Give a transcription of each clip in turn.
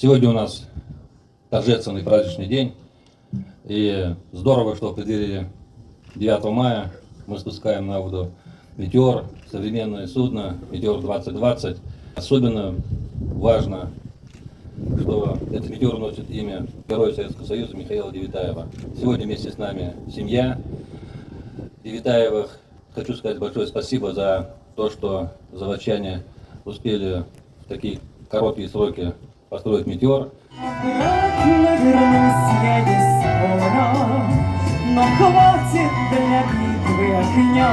Сегодня у нас торжественный праздничный день, и здорово, что в преддверии 9 мая мы спускаем на воду «Метеор», современное судно «Метеор-2020». Особенно важно, что этот «Метеор» носит имя Героя Советского Союза Михаила Девитаева. Сегодня вместе с нами семья Девитаевых. Хочу сказать большое спасибо за то, что заводчане успели в такие короткие сроки построить «Метеор». Аккуратно вернусь я без полна, но хватит для битвы огня.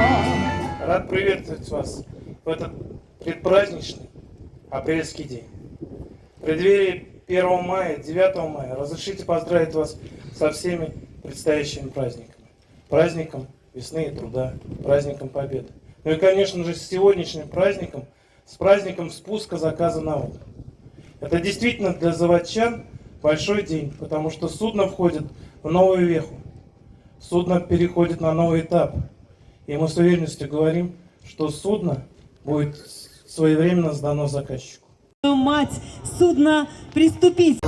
Рад приветствовать вас в этот предпраздничный апрельский день. В преддверии 1 мая, 9 мая разрешите поздравить вас со всеми предстоящими праздниками. Праздником весны и труда, праздником Победы. Ну и, конечно же, с сегодняшним праздником, с праздником спуска заказа на воду. Это действительно для заводчан большой день, потому что судно входит в новую веху. Судно переходит на новый этап. И мы с уверенностью говорим, что судно будет своевременно сдано заказчику. Мать судна, приступить!